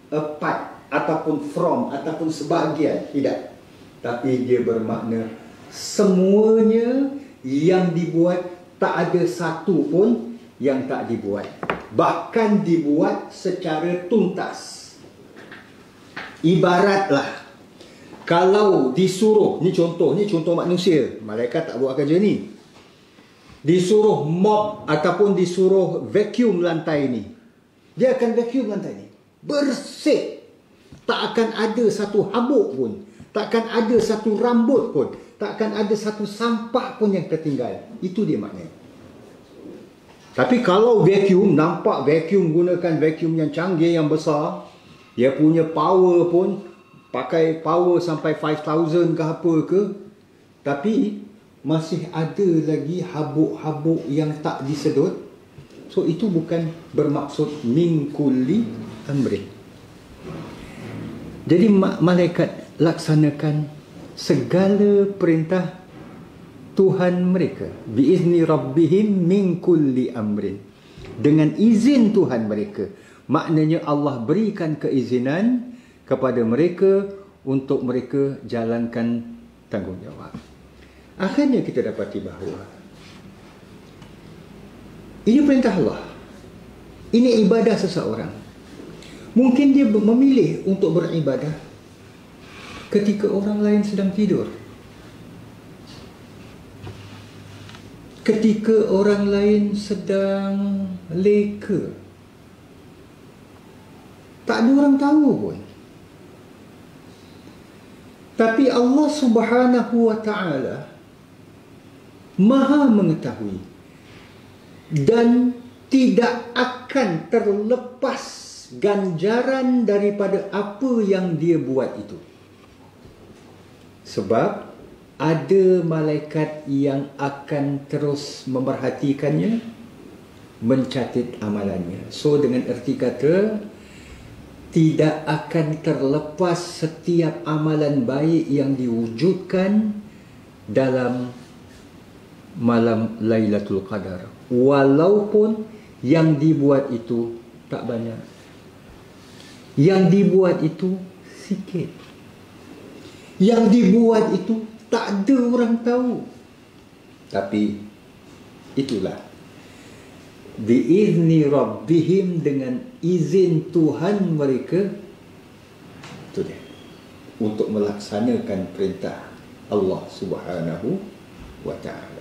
a part ataupun from ataupun sebahagian, tidak. Tapi dia bermakna semuanya yang dibuat, tak ada satu pun yang tak dibuat. Bahkan dibuat secara tuntas. Ibaratlah kalau disuruh, ni contoh manusia, malaikat tak buat kerja ni. Disuruh mop ataupun disuruh vacuum lantai ni, dia akan vacuum lantai ni bersih. Tak akan ada satu habuk pun, tak akan ada satu rambut pun, tak akan ada satu sampah pun yang tertinggal. Itu dia maknanya. Tapi kalau vacuum, nampak vacuum gunakan vacuum yang canggih, yang besar, dia punya power pun pakai power sampai 5,000 ke apa ke, tapi masih ada lagi habuk-habuk yang tak disedut. So itu bukan bermaksud min kulli amrin. Jadi malaikat laksanakan segala perintah Tuhan mereka biizni rabbihim min kulli amrin, dengan izin Tuhan mereka. Maknanya Allah berikan keizinan kepada mereka untuk mereka jalankan tanggungjawab. Akhirnya kita dapati bahawa ini perintah Allah, ini ibadah seseorang. Mungkin dia memilih untuk beribadah ketika orang lain sedang tidur, ketika orang lain sedang leka, tak ada orang tahu pun. Tapi Allah Subhanahu wa ta'ala Maha mengetahui dan tidak akan terlepas ganjaran daripada apa yang dia buat itu. Sebab ada malaikat yang akan terus memerhatikannya, mencatat amalannya. So dengan erti kata, tidak akan terlepas setiap amalan baik yang diwujudkan dalam malam Lailatul Qadar, walaupun yang dibuat itu tak banyak, yang dibuat itu sikit, yang dibuat itu tak ada orang tahu. Tapi itulah biizni rabbihim, dengan izin Tuhan mereka, itu dia, untuk melaksanakan perintah Allah Subhanahu wa ta'ala.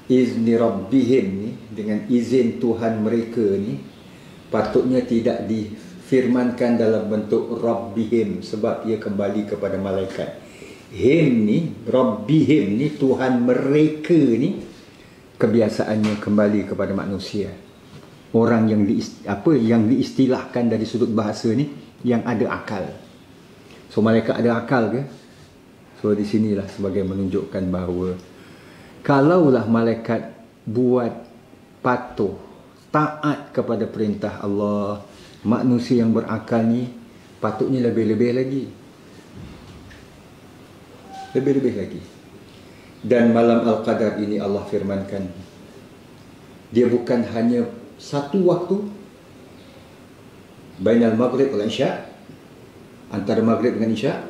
Izni rabbihim ni, dengan izin Tuhan mereka ni, patutnya tidak difirmankan dalam bentuk rabbihim, sebab ia kembali kepada malaikat. Him ni, rabbihim ni, Tuhan mereka ni, kebiasaannya kembali kepada manusia. Orang yang diistilahkan dari sudut bahasa ni, yang ada akal. So malaikat ada akal ke? So di sinilah sebagai menunjukkan bahawa kalaulah malaikat buat patuh, taat kepada perintah Allah, manusia yang berakal ni patutnya lebih-lebih lagi. Lebih-lebih lagi. Dan malam Al-Qadar ini Allah firmankan, dia bukan hanya satu waktu, bainal maghrib wal isya, antara maghrib dengan isya,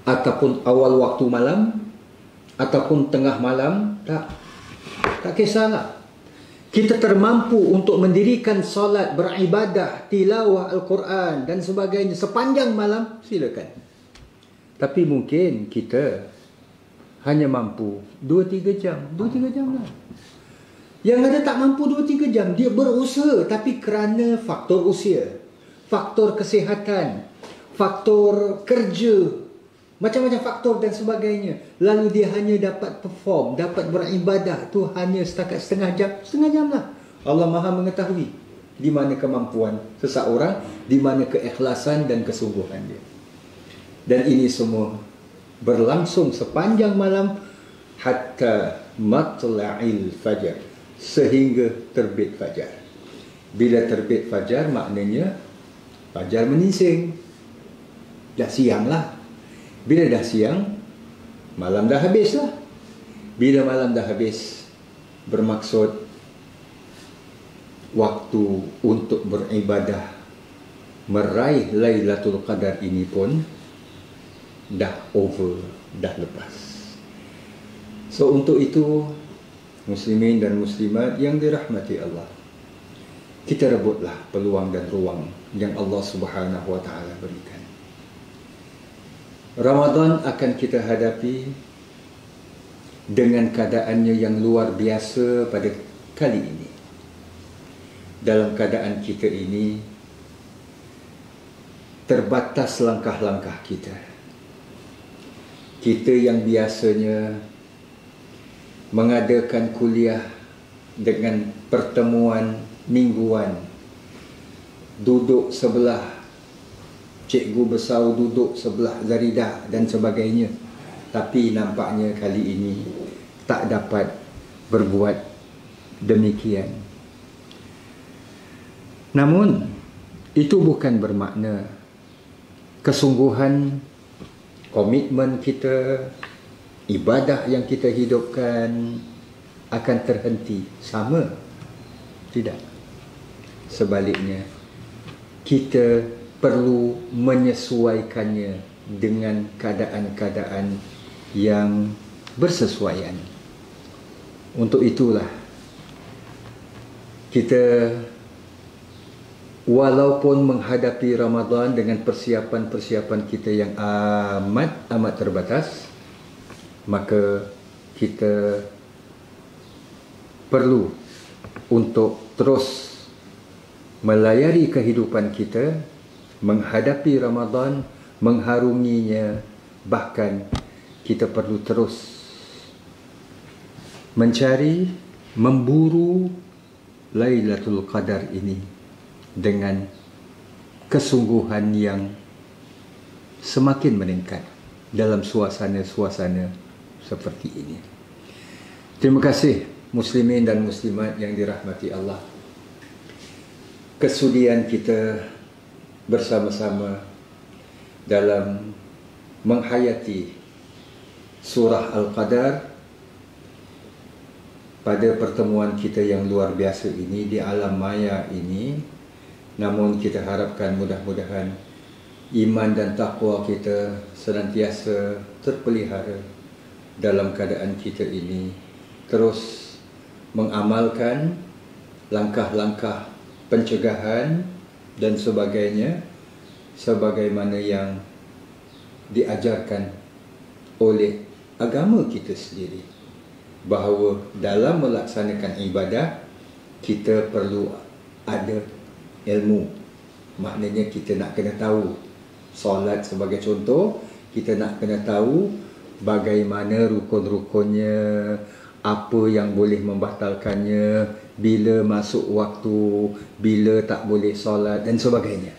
ataupun awal waktu malam, ataupun tengah malam, tak kisahlah. Kita termampu untuk mendirikan solat, beribadah, tilawah Al-Quran dan sebagainya sepanjang malam, silakan. Tapi mungkin kita hanya mampu 2-3 jam. 2-3 jam lah. Yang ada tak mampu 2-3 jam. Dia berusaha, tapi kerana faktor usia, faktor kesihatan, faktor kerja, macam-macam faktor dan sebagainya, lalu dia hanya dapat perform, dapat beribadah tu hanya setakat setengah jam. Setengah jam lah. Allah Maha mengetahui di mana kemampuan seseorang, di mana keikhlasan dan kesungguhan dia. Dan ini semua berlangsung sepanjang malam, hatta matla'il fajar, sehingga terbit fajar. Bila terbit fajar, maknanya fajar menyingsing, dah siang lah. Bila dah siang, Malam dah habis lah. Bila malam dah habis, bermaksud waktu untuk beribadah meraih Lailatul Qadar ini pun dah over, dah lepas. So untuk itu, muslimin dan muslimat yang dirahmati Allah, kita rebutlah peluang dan ruang yang Allah Subhanahu wa taala berikan. Ramadan akan kita hadapi dengan keadaannya yang luar biasa pada kali ini. Dalam keadaan kita ini, terbatas langkah-langkah kita. Kita yang biasanya mengadakan kuliah dengan pertemuan mingguan, duduk sebelah cikgu besar, duduk sebelah Zaridah dan sebagainya, tapi nampaknya kali ini tak dapat berbuat demikian. Namun itu bukan bermakna kesungguhan, komitmen kita, ibadah yang kita hidupkan akan terhenti sama. Tidak. Sebaliknya, kita perlu menyesuaikannya dengan keadaan-keadaan yang bersesuaian. Untuk itulah kita, walaupun menghadapi Ramadan dengan persiapan-persiapan kita yang amat terbatas, maka kita perlu untuk terus melayari kehidupan kita, menghadapi Ramadan, mengharunginya. Bahkan kita perlu terus mencari, memburu Lailatul Qadar ini dengan kesungguhan yang semakin meningkat dalam suasana-suasana seperti ini. Terima kasih muslimin dan muslimat yang dirahmati Allah. Kesudian kita bersama-sama dalam menghayati surah Al-Qadar pada pertemuan kita yang luar biasa ini di alam maya ini. Namun kita harapkan mudah-mudahan iman dan takwa kita senantiasa terpelihara dalam keadaan kita ini, terus mengamalkan langkah-langkah pencegahan dan sebagainya sebagaimana yang diajarkan oleh agama kita sendiri, bahawa dalam melaksanakan ibadah kita perlu ada ilmu. Maknanya kita nak kena tahu solat sebagai contoh, kita nak kena tahu bagaimana rukun-rukunnya, apa yang boleh membatalkannya, bila masuk waktu, bila tak boleh solat dan sebagainya.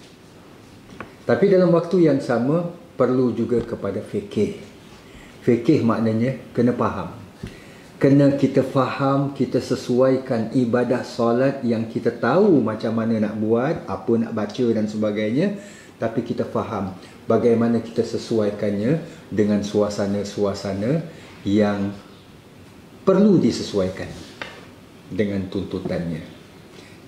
Tapi dalam waktu yang sama perlu juga kepada fikih. Fikih maknanya kena faham. Kena kita faham, kita sesuaikan ibadah solat yang kita tahu macam mana nak buat, apa nak baca dan sebagainya, tapi kita faham bagaimana kita sesuaikannya dengan suasana-suasana yang perlu disesuaikan dengan tuntutannya.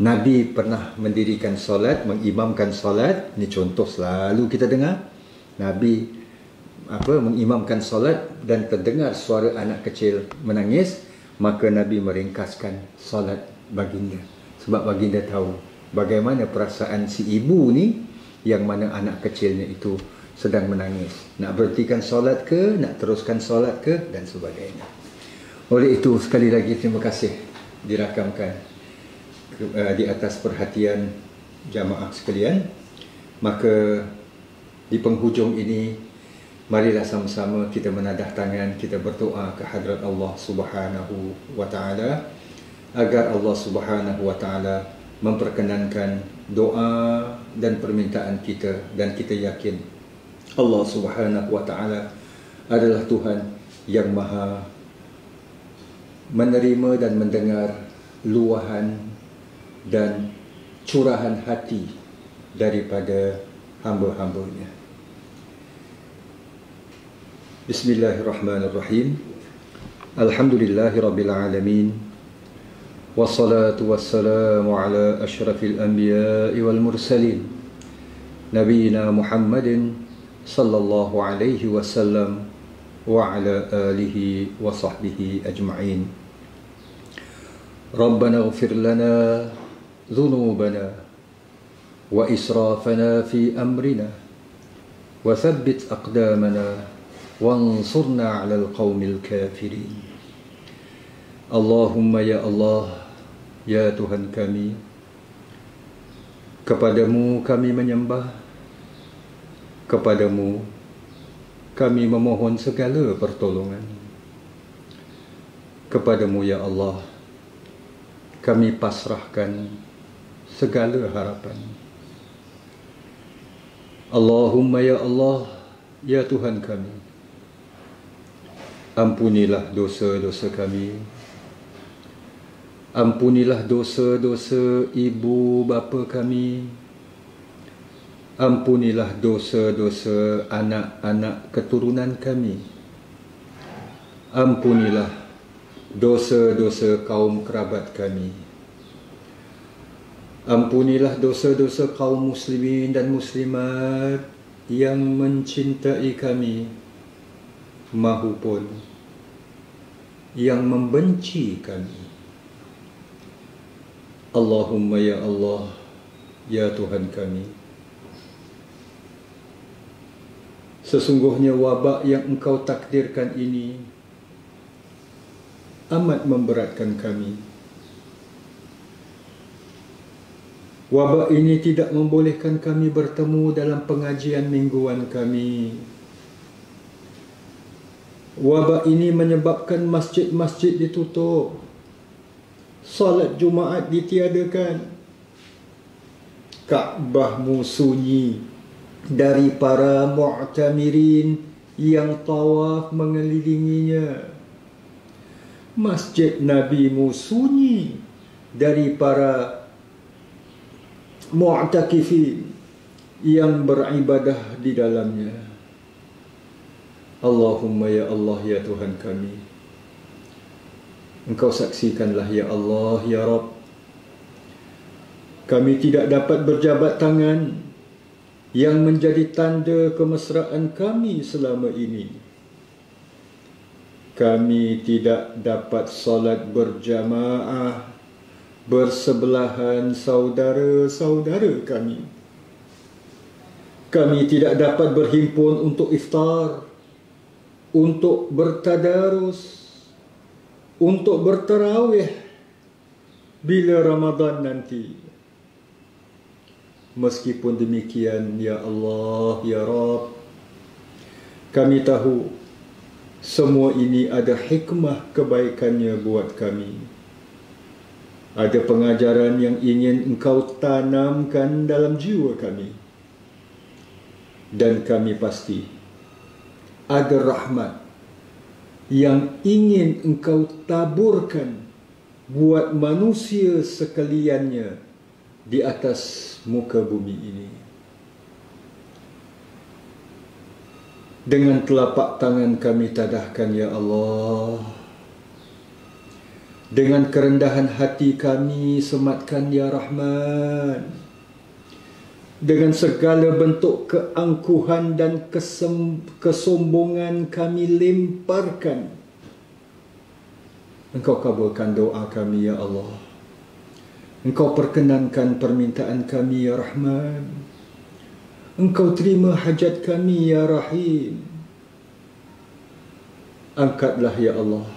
Nabi pernah mendirikan solat, mengimamkan solat. Ini contoh selalu kita dengar. Nabi mengimamkan solat dan terdengar suara anak kecil menangis, maka Nabi meringkaskan solat baginda. Sebab baginda tahu bagaimana perasaan si ibu ni yang mana anak kecilnya itu sedang menangis. Nak berhentikan solat ke, nak teruskan solat ke dan sebagainya. Oleh itu sekali lagi terima kasih dirakamkan di atas perhatian jamaah sekalian. Maka di penghujung ini, marilah sama-sama kita menadah tangan, kita berdoa ke hadrat Allah Subhanahu wa taala agar Allah Subhanahu wa taala memperkenankan doa dan permintaan kita, dan kita yakin Allah Subhanahu wa taala adalah Tuhan yang Maha menerima dan mendengar luahan dan curahan hati daripada hamba-hambanya. Bismillahirrahmanirrahim. Alhamdulillahi rabbil alamin. Wassalatu wassalamu ala asyrafil anbiya'i wal mursalin. Nabiina Muhammadin sallallahu alaihi wasallam wa ala alihi wa sahbihi ajma'in. Rabbana ighfir lana dhunubana wa israfana fi amrina wa thabbit aqdamana wansurna 'alal qaumil kafirin. Allahumma ya Allah, ya Tuhan kami, kepadamu kami menyembah, kepadamu kami memohon segala pertolongan. Kepadamu ya Allah kami pasrahkan segala harapan. Allahumma ya Allah, ya Tuhan kami, ampunilah dosa-dosa kami. Ampunilah dosa-dosa ibu bapa kami. Ampunilah dosa-dosa anak-anak keturunan kami. Ampunilah dosa-dosa kaum kerabat kami. Ampunilah dosa-dosa kaum muslimin dan muslimat yang mencintai kami mahupun yang membenci kami. Allahumma ya Allah, ya Tuhan kami, sesungguhnya wabak yang Engkau takdirkan ini amat memberatkan kami. Wabak ini tidak membolehkan kami bertemu dalam pengajian mingguan kami. Wabak ini menyebabkan masjid-masjid ditutup, salat Jumaat ditiadakan, Kaabahmu sunyi dari para mu'tamirin yang tawaf mengelilinginya. Masjid Nabimu sunyi dari para mu'takifin yang beribadah di dalamnya. Allahumma ya Allah, ya Tuhan kami, Engkau saksikanlah ya Allah, ya Rabb, kami tidak dapat berjabat tangan yang menjadi tanda kemesraan kami selama ini. Kami tidak dapat solat berjamaah bersebelahan saudara-saudara kami. Kami tidak dapat berhimpun untuk iftar, untuk bertadarus, untuk bertarawih bila Ramadan nanti. Meskipun demikian, ya Allah, ya Rabb, kami tahu semua ini ada hikmah kebaikannya buat kami. Ada pengajaran yang ingin Engkau tanamkan dalam jiwa kami. Dan kami pasti ada rahmat yang ingin Engkau taburkan buat manusia sekaliannya di atas muka bumi ini. Dengan telapak tangan kami tadahkan ya Allah, dengan kerendahan hati kami sematkan ya Rahman, dengan segala bentuk keangkuhan dan kesombongan kami lemparkan. Engkau kabulkan doa kami ya Allah. Engkau perkenankan permintaan kami ya Rahman. Engkau terima hajat kami ya Rahim. Angkatlah ya Allah.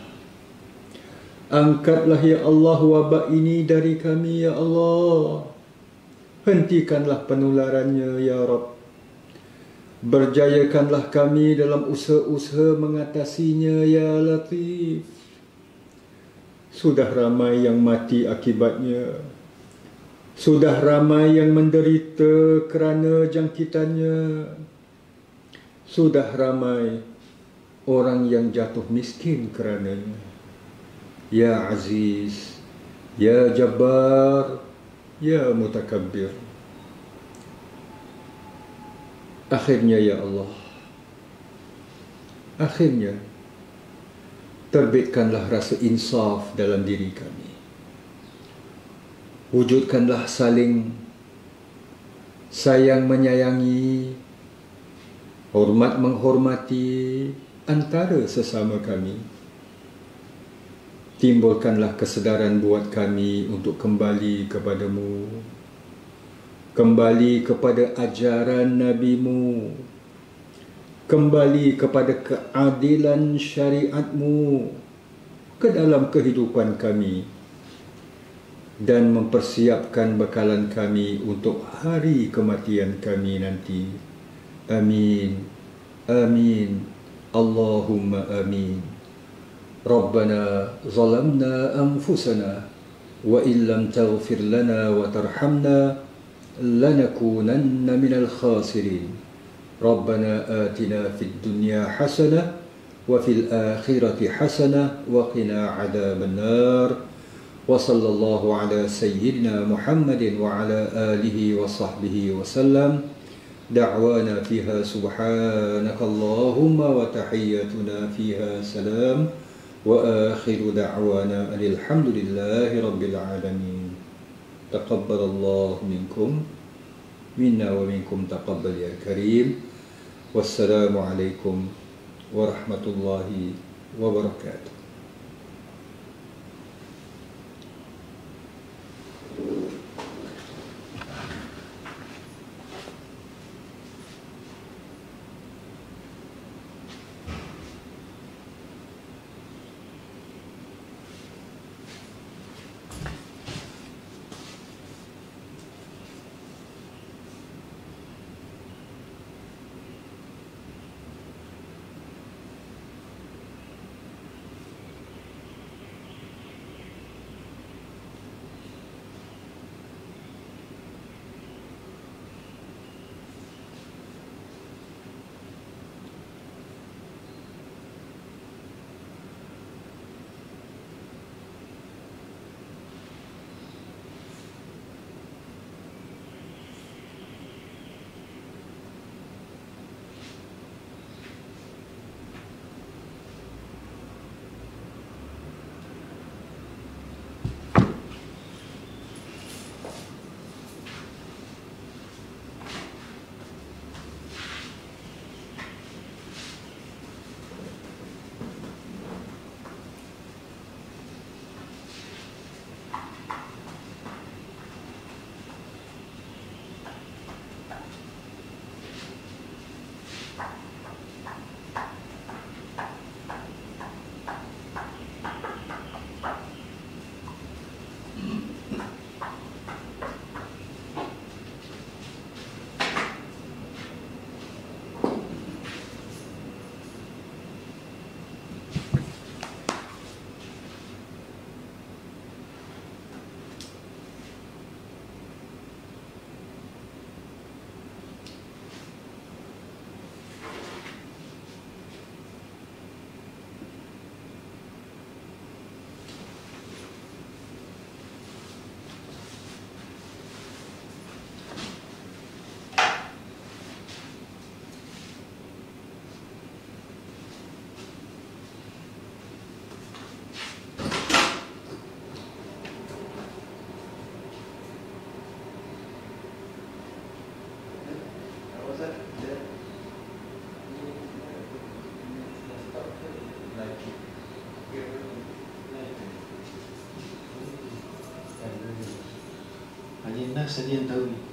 Angkatlah ya Allah wabak ini dari kami ya Allah. Hentikanlah penularannya ya Rabb. Berjayakanlah kami dalam usaha-usaha mengatasinya ya Latif. Sudah ramai yang mati akibatnya. Sudah ramai yang menderita kerana jangkitannya. Sudah ramai orang yang jatuh miskin kerananya. Ya Aziz, Ya Jabbar, Ya Mutakabbir. Akhirnya ya Allah, Akhirnya, terbitkanlah rasa insaf dalam diri kami. Wujudkanlah saling sayang menyayangi, hormat menghormati antara sesama kami. Timbulkanlah kesedaran buat kami untuk kembali kepadamu, kembali kepada ajaran Nabi-Mu, kembali kepada keadilan syariat-Mu ke dalam kehidupan kami, dan mempersiapkan bekalan kami untuk hari kematian kami nanti. Amin. Amin. Allahumma amin. Rabbana zalamna anfusana wa illam taghfir lana wa tarhamna lanakunanna minal khasirin. Rabbana atina fid dunya hasanah wa fil akhirati hasanah wa qina adzaban nar. Wa sallallahu ala sayyidina Muhammadin wa ala alihi wa sahbihi wa sallam. Da'wana fiha subhanaka Allahumma wa tahiyyatuna fiha salam. Wa akhiru da'wana alhamdulillahi rabbil alamin. Taqabbalallahu minkum minna wa minkum taqabbal ya karim. Wassalamu alaikum warahmatullahi wabarakatuh.
Haji Nas tadi yang tahu ni.